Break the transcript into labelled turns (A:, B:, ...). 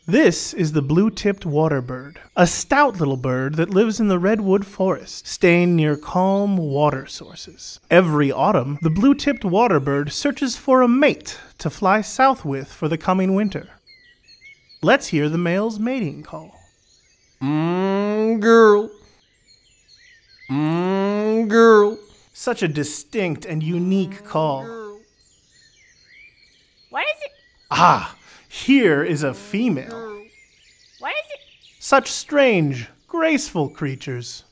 A: This is the blue-tipped waterbird, a stout little bird that lives in the redwood forest, staying near calm water sources. Every autumn, the blue-tipped waterbird searches for a mate to fly south with for the coming winter. Let's hear the male's mating call.
B: Girl. Girl.
A: Such a distinct and unique call.
C: What is it?
A: Ah, here is a female.
C: What is it?
A: Such strange, graceful creatures.